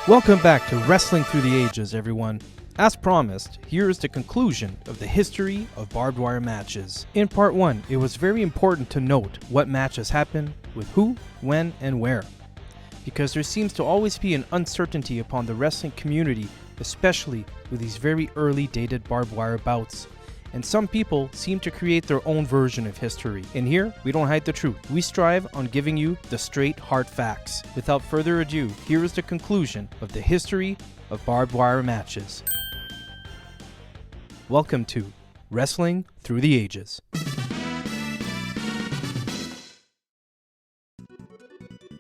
Welcome back to Wrestling Through the Ages, everyone. As promised, here is the conclusion of the history of barbed wire matches. In part 1, it was very important to note what matches happened, with who, when, and where. Because there seems to always be an uncertainty upon the wrestling community, especially with these very early dated barbed wire bouts. And some people seem to create their own version of history. And here, we don't hide the truth. We strive on giving you the straight, hard facts. Without further ado, here is the conclusion of the history of barbed wire matches. Welcome to Wrestling Through the Ages.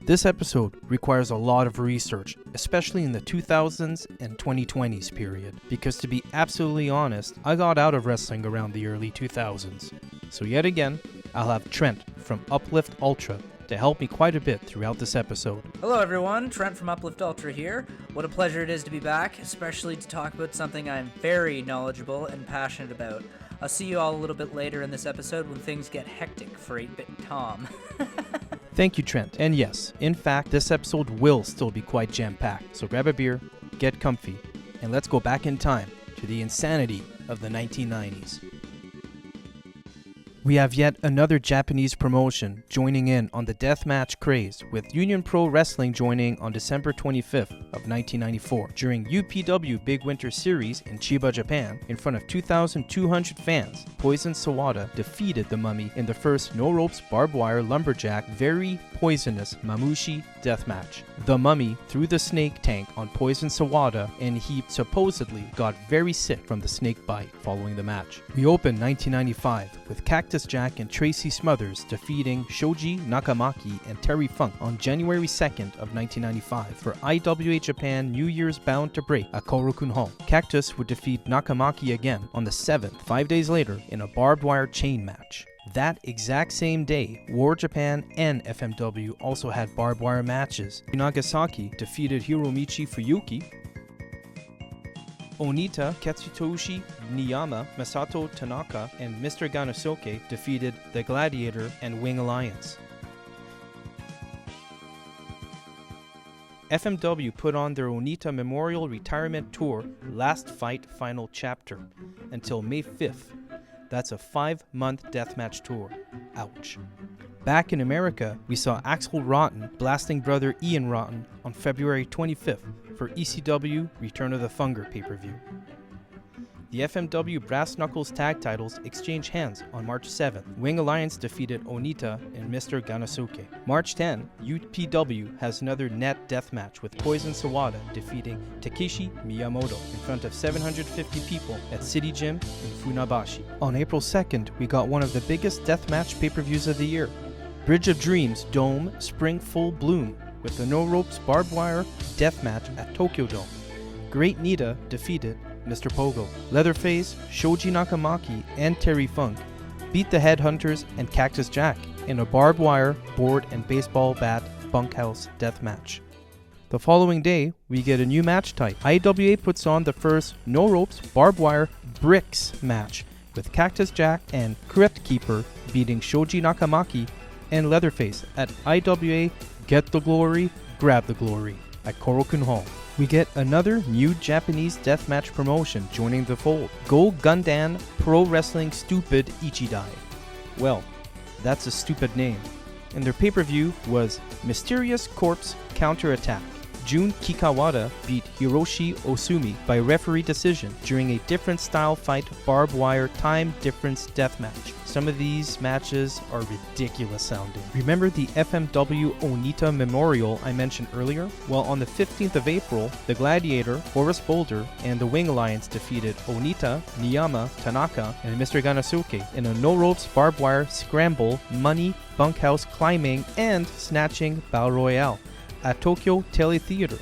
This episode requires a lot of research, especially in the 2000s and 2020s period, because to be absolutely honest, I got out of wrestling around the early 2000s. So yet again, I'll have Trent from Uplift Ultra to help me quite a bit throughout this episode. Hello everyone, Trent from Uplift Ultra here. What a pleasure it is to be back, especially to talk about something I'm very knowledgeable and passionate about. I'll see you all a little bit later in this episode when things get hectic for 8-Bit Tom. Thank you, Trent. And yes, in fact, this episode will still be quite jam-packed. So grab a beer, get comfy, and let's go back in time to the insanity of the 1990s. We have yet another Japanese promotion joining in on the Deathmatch craze, with Union Pro Wrestling joining on December 25th of 1994 during UPW Big Winter Series in Chiba, Japan. In front of 2,200 fans, Poison Sawada defeated the Mummy in the first no-ropes barbed wire lumberjack very poisonous Mamushi deathmatch. The Mummy threw the snake tank on Poison Sawada and he supposedly got very sick from the snake bite following the match. We opened 1995 with Cactus Jack and Tracy Smothers defeating Shoji Nakamaki and Terry Funk on January 2nd of 1995 for IWA Japan New Year's Bound to Break at Korakuen Hall. Cactus would defeat Nakamaki again on the 7th, 5 days later, in a barbed wire chain match. That exact same day, War Japan and FMW also had barbed wire matches. Nagasaki defeated Hiromichi Fuyuki. Onita, Katsutoshi Niyama, Masato Tanaka, and Mr. Ganosuke defeated The Gladiator and Wing Alliance. FMW put on their Onita Memorial Retirement Tour Last Fight Final Chapter until May 5th. That's a 5-month deathmatch tour. Ouch. Back in America, we saw Axel Rotten blasting brother Ian Rotten on February 25th for ECW Return of the Funger pay-per-view. The FMW Brass Knuckles tag titles exchanged hands on March 7th. Wing Alliance defeated Onita and Mr. Ganosuke. March 10, UPW has another net deathmatch with Poison Sawada defeating Takeshi Miyamoto in front of 750 people at City Gym in Funabashi. On April 2nd, we got one of the biggest deathmatch pay-per-views of the year. Bridge of Dreams Dome Spring Full Bloom with the No Ropes Barbed Wire deathmatch at Tokyo Dome. Great Nita defeated Mr. Pogo. Leatherface, Shoji Nakamaki, and Terry Funk beat the Headhunters and Cactus Jack in a barbed wire, board, and baseball bat bunkhouse deathmatch. The following day, we get a new match type. IWA puts on the first no ropes barbed wire bricks match with Cactus Jack and Crypt Keeper beating Shoji Nakamaki and Leatherface at IWA Get the Glory, Grab the Glory at Korakuen Hall. We get another new Japanese deathmatch promotion joining the fold. Go Gundam Pro Wrestling Stupid Ichidai. Well, that's a stupid name. And their pay-per-view was Mysterious Corpse Counterattack. Jun Kikawada beat Hiroshi Osumi by referee decision during a different style fight barbed wire time difference deathmatch. Some of these matches are ridiculous sounding. Remember the FMW Onita Memorial I mentioned earlier? Well, on the 15th of April, The Gladiator, Horace Boulder, and the Wing Alliance defeated Onita, Niyama, Tanaka, and Mr. Ganosuke in a no-ropes barbed wire scramble, money, bunkhouse climbing, and snatching battle royale at Tokyo Tele Theater.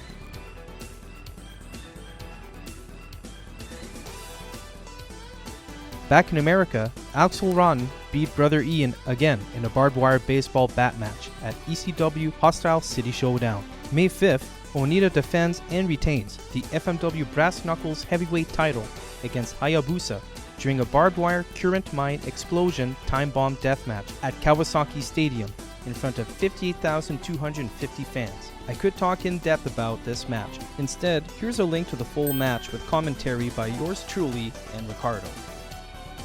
Back in America, Axel Rotten beat Brother Ian again in a barbed wire baseball bat match at ECW Hostile City Showdown. May 5th, Onita defends and retains the FMW Brass Knuckles heavyweight title against Hayabusa during a barbed wire current mine explosion time bomb deathmatch at Kawasaki Stadium. in front of 58,250 fans. I could talk in depth about this match. Instead, here's a link to the full match with commentary by yours truly and Ricardo.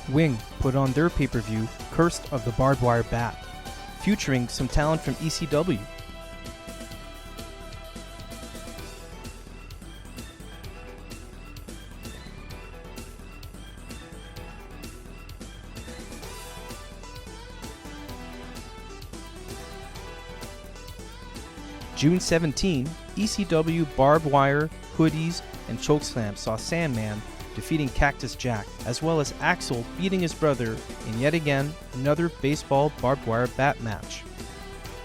Wing put on their pay-per-view Cursed of the Barbed Wire Bat, featuring some talent from ECW. June 17, ECW Barbed Wire, Hoodies, and Chokeslam saw Sandman defeating Cactus Jack, as well as Axel beating his brother in yet again another baseball barbed wire bat match.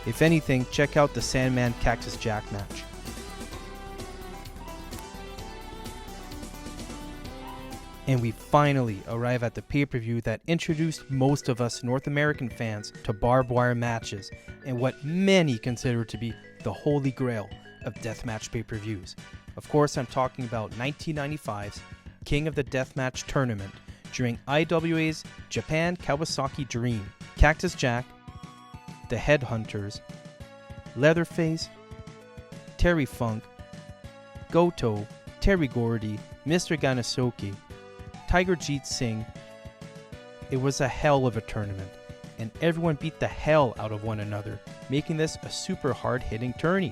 If anything, check out the Sandman Cactus Jack match. And we finally arrive at the pay-per-view that introduced most of us North American fans to barbed wire matches and what many consider to be the holy grail of deathmatch pay-per-views. Of course, I'm talking about 1995's King of the Deathmatch tournament during IWA's Japan Kawasaki Dream. Cactus Jack, the Headhunters, Leatherface, Terry Funk, Goto, Terry Gordy, Mr. Ganasoki, Tiger Jeet Singh. It was a hell of a tournament, and everyone beat the hell out of one another, making this a super hard-hitting tourney.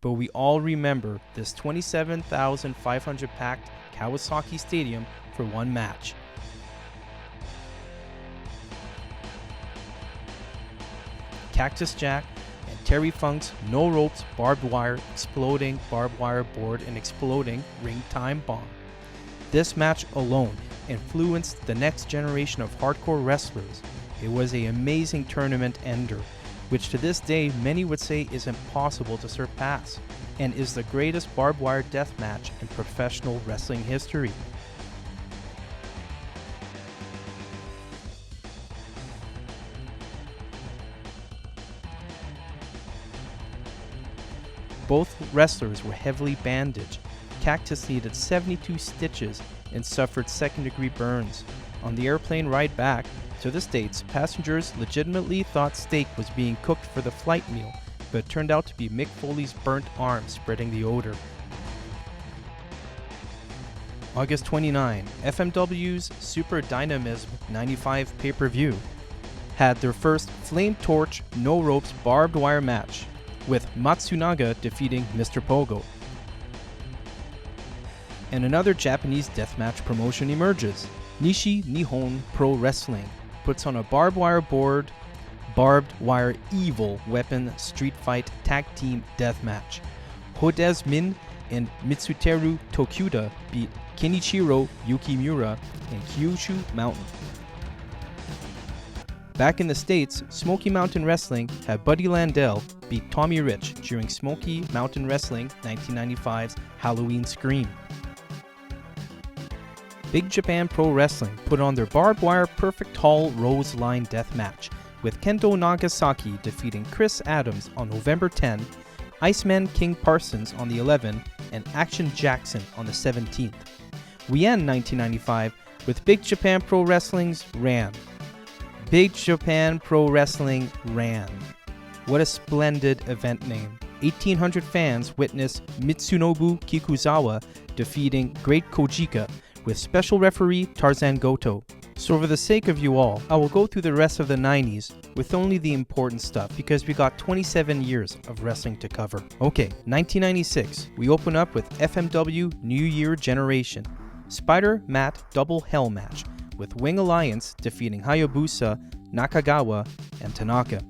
But we all remember this 27,500 packed Kawasaki Stadium for one match. Cactus Jack and Terry Funk's no ropes barbed wire exploding barbed wire board and exploding ring time bomb. This match alone influenced the next generation of hardcore wrestlers. It was an amazing tournament ender, which to this day many would say is impossible to surpass, and is the greatest barbed wire death match in professional wrestling history. Both wrestlers were heavily bandaged. Cactus needed 72 stitches and suffered second-degree burns. On the airplane ride back to the States, passengers legitimately thought steak was being cooked for the flight meal, but it turned out to be Mick Foley's burnt arm spreading the odor. August 29, FMW's Super Dynamism 95 pay-per-view had their first Flame Torch No Ropes barbed wire match, with Matsunaga defeating Mr. Pogo. And another Japanese deathmatch promotion emerges. Nishi Nihon Pro Wrestling puts on a barbed wire board, barbed wire evil weapon street fight tag team deathmatch. Hodez Min and Mitsuteru Tokuda beat Kenichiro Yukimura and Kyushu Mountain. Back in the States, Smoky Mountain Wrestling had Buddy Landell beat Tommy Rich during Smoky Mountain Wrestling 1995's Halloween Scream. Big Japan Pro Wrestling put on their barbed wire perfect tall rose line death match, with Kendo Nagasaki defeating Chris Adams on November 10, Iceman King Parsons on the 11th, and Action Jackson on the 17th. We end 1995 with Big Japan Pro Wrestling's Ran. Big Japan Pro Wrestling Ran. What a splendid event name. 1,800 fans witnessed Mitsunobu Kikuzawa defeating Great Kojika with special referee Tarzan Goto. So for the sake of you all, I will go through the rest of the 90s with only the important stuff because we got 27 years of wrestling to cover. Okay, 1996, we open up with FMW New Year Generation. Spider-Mat Double Hell match with Wing Alliance defeating Hayabusa, Nakagawa, and Tanaka.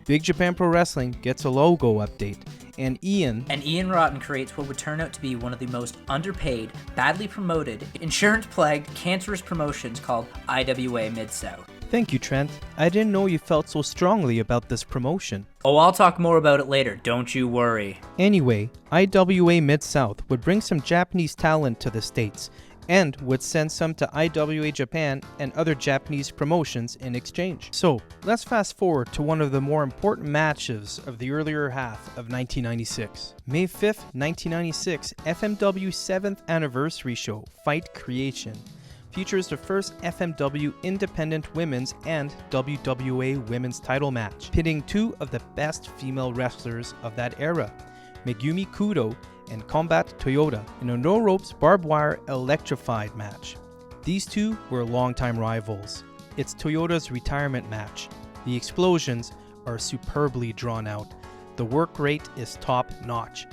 Big Japan Pro Wrestling gets a logo update, and Ian Rotten creates what would turn out to be one of the most underpaid, badly promoted, insurance-plagued, cancerous promotions called IWA Mid-South. Thank you, Trent. I didn't know you felt so strongly about this promotion. Oh, I'll talk more about it later, don't you worry. Anyway, IWA Mid-South would bring some Japanese talent to the States, and would send some to IWA Japan and other Japanese promotions in exchange. So, let's fast forward to one of the more important matches of the earlier half of 1996. May 5th, 1996, FMW 7th Anniversary Show, Fight Creation, features the first FMW Independent Women's and WWA Women's title match, pitting two of the best female wrestlers of that era, Megumi Kudo and Combat Toyota, in a no-ropes barbed-wire electrified match. These two were longtime rivals. It's Toyota's retirement match. The explosions are superbly drawn out. The work rate is top-notch.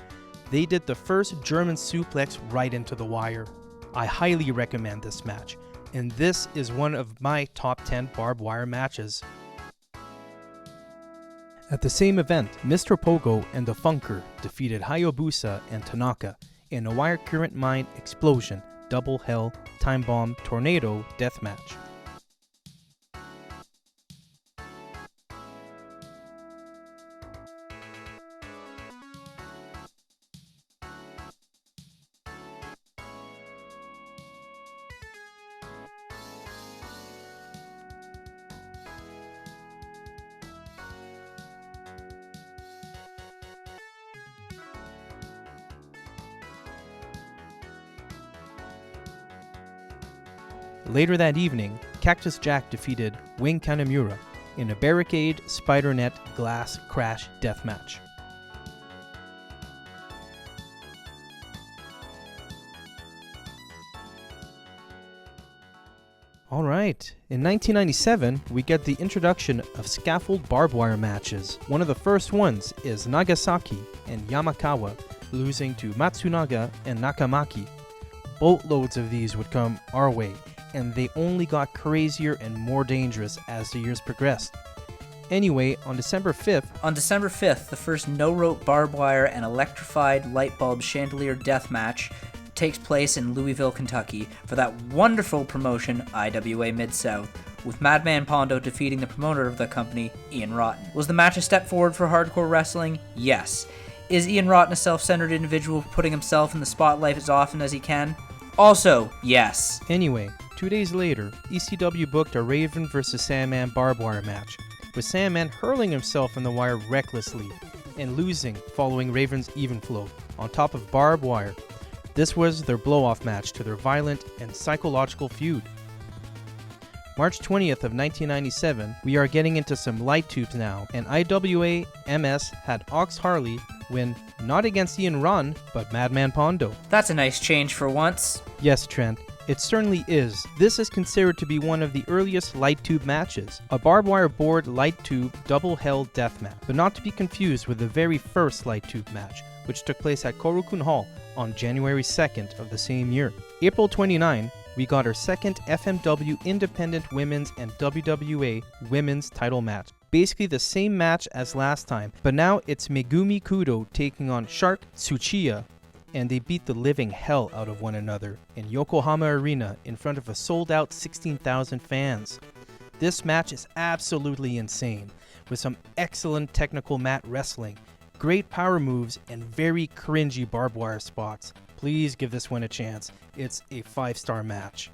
They did the first German suplex right into the wire. I highly recommend this match, and this is one of my top 10 barbed wire matches. At the same event, Mr. Pogo and the Funker defeated Hayabusa and Tanaka in a wire current mine explosion, double hell, time bomb, tornado deathmatch. Later that evening, Cactus Jack defeated Wing Kanemura in a barricade spider net glass crash deathmatch. Alright, in 1997, we get the introduction of scaffold barbed wire matches. One of the first ones is Nagasaki and Yamakawa losing to Matsunaga and Nakamaki. Boatloads of these would come our way, and they only got crazier and more dangerous as the years progressed. Anyway, on December 5th, the first no-rope barbed wire and electrified light bulb chandelier death match takes place in Louisville, Kentucky for that wonderful promotion, IWA Mid-South, with Madman Pondo defeating the promoter of the company, Ian Rotten. Was the match a step forward for hardcore wrestling? Yes. Is Ian Rotten a self-centered individual putting himself in the spotlight as often as he can? Also, yes. Anyway, 2 days later, ECW booked a Raven vs. Sandman barbed wire match, with Sandman hurling himself in the wire recklessly and losing following Raven's even flow on top of barbed wire. This was their blow-off match to their violent and psychological feud. March 20th of 1997, we are getting into some light tubes now, and IWA MS had Ox Harley win not against Ian Rotten, but Madman Pondo. That's a nice change for once. Yes, Trent. It certainly is. This is considered to be one of the earliest light tube matches, a barbed wire board light tube double hell death match, but not to be confused with the very first light tube match, which took place at Korokun Hall on January 2nd of the same year. April 29, we got our second FMW Independent Women's and WWA Women's title match. Basically the same match as last time, but now it's Megumi Kudo taking on Shark Tsuchiya, and they beat the living hell out of one another in Yokohama Arena in front of a sold-out 16,000 fans. This match is absolutely insane, with some excellent technical mat wrestling, great power moves, and very cringy barbed wire spots. Please give this one a chance. It's a 5-star match.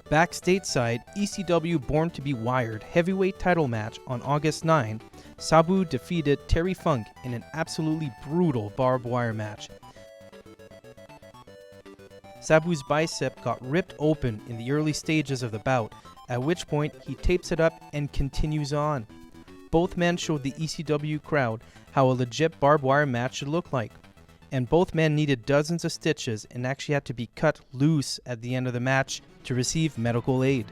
Back stateside, ECW Born to be Wired heavyweight title match on August 9, Sabu defeated Terry Funk in an absolutely brutal barbed wire match. Sabu's bicep got ripped open in the early stages of the bout, at which point he tapes it up and continues on. Both men showed the ECW crowd how a legit barbed wire match should look like, and both men needed dozens of stitches and actually had to be cut loose at the end of the match to receive medical aid.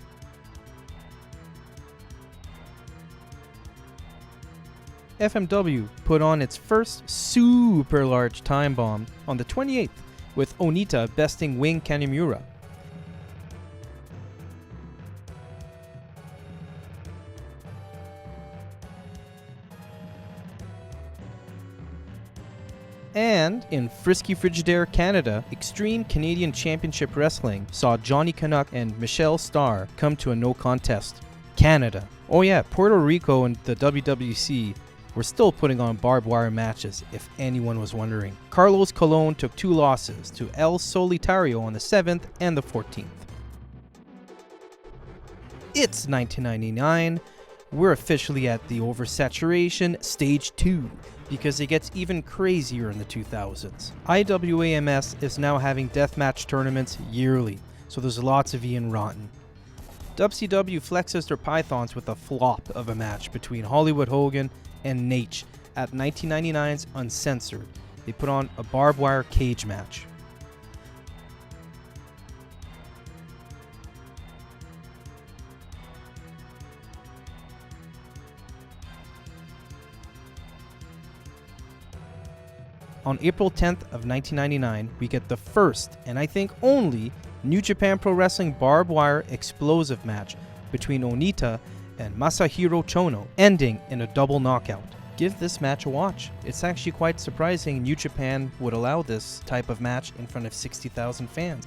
FMW put on its first super large time bomb on the 28th, with Onita besting Wing Kanemura. And in Frisky Frigidaire, Canada, Extreme Canadian Championship Wrestling saw Johnny Canuck and Michelle Starr come to a no contest. Canada. Oh yeah, Puerto Rico and the WWC were still putting on barbed wire matches, if anyone was wondering. Carlos Colon took 2 losses to El Solitario on the 7th and the 14th. It's 1999. We're officially at the oversaturation stage 2, because it gets even crazier in the 2000s. IWAMS is now having deathmatch tournaments yearly, so there's lots of Ian Rotten. WCW flexes their pythons with a flop of a match between Hollywood Hogan and Nate at 1999's Uncensored. They put on a barbed wire cage match. On April 10th of 1999, we get the first, and I think only, New Japan Pro Wrestling barbed wire explosive match between Onita and Masahiro Chono, ending in a double knockout. Give this match a watch. It's actually quite surprising New Japan would allow this type of match in front of 60,000 fans.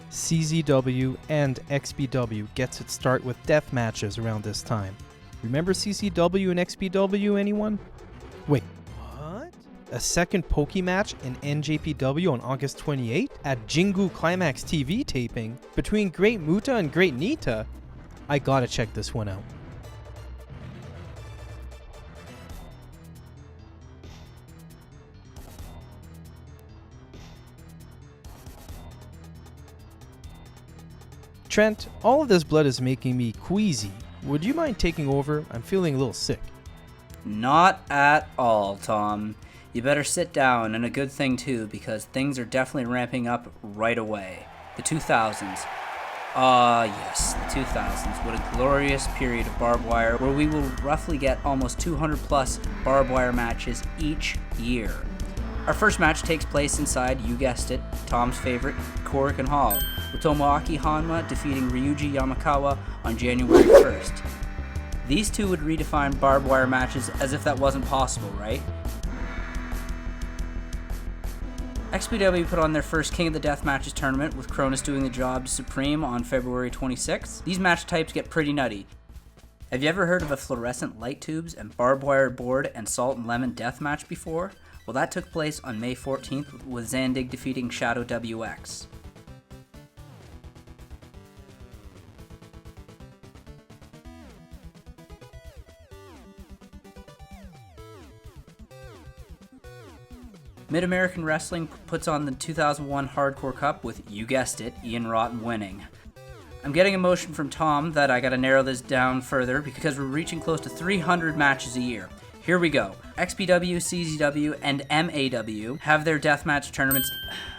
CZW and XPW gets its start with death matches around this time. Remember CCW and XPW, anyone? Wait, what? A second Poke match in NJPW on August 28th at Jingu Climax TV taping between Great Muta and Great Nita? I gotta check this one out. Trent, all of this blood is making me queasy. Would you mind taking over? I'm feeling a little sick. Not at all, Tom. You better sit down, and a good thing too, because things are definitely ramping up right away. The 2000s. Yes, the 2000s. What a glorious period of barbed wire, where we will roughly get almost 200 plus barbed wire matches each year. Our first match takes place inside, you guessed it, Tom's favorite, Korakuen Hall, with Tomoaki Hanma defeating Ryuji Yamakawa on January 1st. These two would redefine barbed wire matches as if that wasn't possible, right? XPW put on their first King of the Death Matches tournament, with Cronus doing the job supreme on February 26th. These match types get pretty nutty. Have you ever heard of a fluorescent light tubes and barbed wire board and salt and lemon death match before? Well, that took place on May 14th with Zandig defeating Shadow WX. Mid-American Wrestling puts on the 2001 Hardcore Cup with, you guessed it, Ian Rotten winning. I'm getting a motion from Tom that I gotta narrow this down further because we're reaching close to 300 matches a year. Here we go. XPW, CZW, and MAW have their deathmatch tournaments.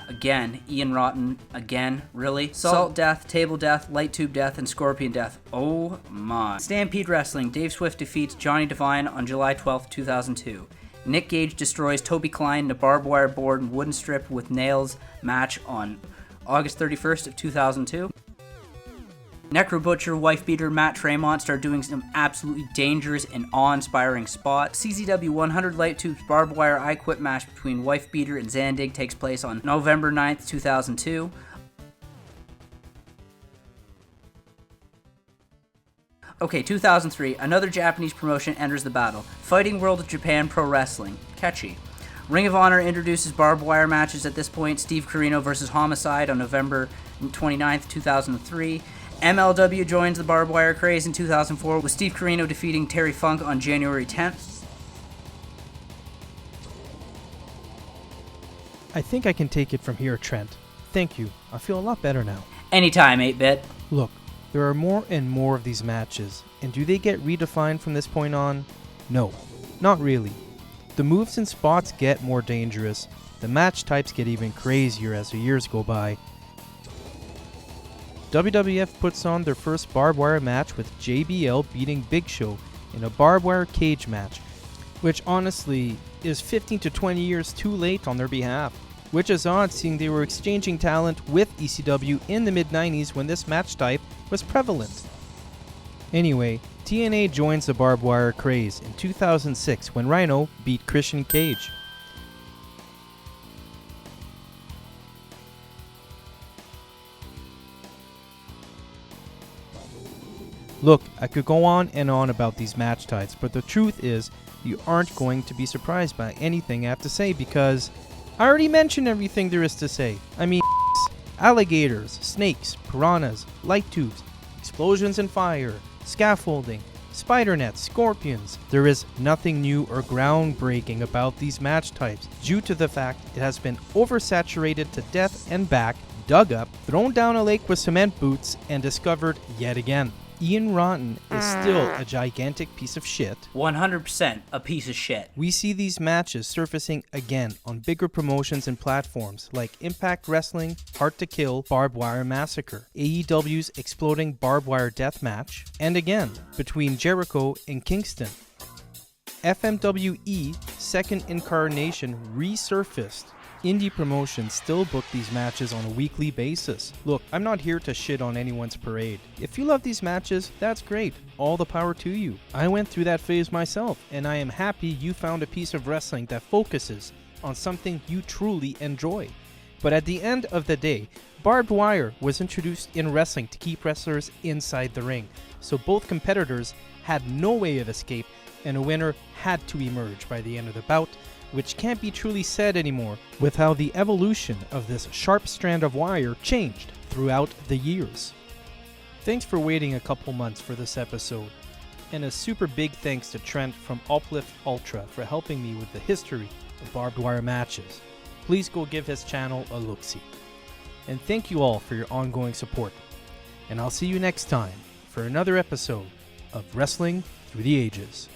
Again, Ian Rotten, again, really? Salt Death, Table Death, Light Tube Death, and Scorpion Death. Oh my. Stampede Wrestling, Dave Swift defeats Johnny Devine on July 12th, 2002. Nick Gage destroys Toby Klein in a barbed wire board and wooden strip with nails match on August 31st of 2002. Necro Butcher, Wife Beater, Matt Tremont start doing some absolutely dangerous and awe-inspiring spots. CZW 100 Light Tubes barbed wire I Quit match between Wife Beater and Zandig takes place on November 9th, 2002. Okay, 2003, another Japanese promotion enters the battle. Fighting World of Japan Pro Wrestling. Catchy. Ring of Honor introduces barbed wire matches at this point. Steve Corino versus Homicide on November 29th, 2003. MLW joins the barbed wire craze in 2004 with Steve Corino defeating Terry Funk on January 10th. I think I can take it from here, Trent. Thank you. I feel a lot better now. Anytime, 8-Bit. Look, there are more and more of these matches, and do they get redefined from this point on? No, not really. The moves and spots get more dangerous, the match types get even crazier as the years go by. WWF puts on their first barbed wire match with JBL beating Big Show in a barbed wire cage match, which honestly is 15 to 20 years too late on their behalf, which is odd seeing they were exchanging talent with ECW in the mid-90s when this match type was prevalent. Anyway, TNA joins the barbed wire craze in 2006 when Rhino beat Christian Cage. Look, I could go on and on about these match types, but the truth is, you aren't going to be surprised by anything I have to say because I already mentioned everything there is to say. I mean, alligators, snakes, piranhas, light tubes, explosions and fire, scaffolding, spider nets, scorpions. There is nothing new or groundbreaking about these match types due to the fact it has been oversaturated to death and back, dug up, thrown down a lake with cement boots, and discovered yet again. Ian Rotten is still a gigantic piece of shit. 100% a piece of shit. We see these matches surfacing again on bigger promotions and platforms like Impact Wrestling, Hard to Kill, Barbed Wire Massacre, AEW's exploding Barbed Wire Deathmatch, and again between Jericho and Kingston. FMWE Second Incarnation resurfaced. Indie promotions still book these matches on a weekly basis. Look, I'm not here to shit on anyone's parade. If you love these matches, that's great. All the power to you. I went through that phase myself, and I am happy you found a piece of wrestling that focuses on something you truly enjoy. But at the end of the day, barbed wire was introduced in wrestling to keep wrestlers inside the ring, so both competitors had no way of escape, and a winner had to emerge by the end of the bout, which can't be truly said anymore with how the evolution of this sharp strand of wire changed throughout the years. Thanks for waiting a couple months for this episode, and a super big thanks to Trent from Uplift Ultra for helping me with the history of barbed wire matches. Please go give his channel a look-see. And thank you all for your ongoing support. And I'll see you next time for another episode of Wrestling Through the Ages.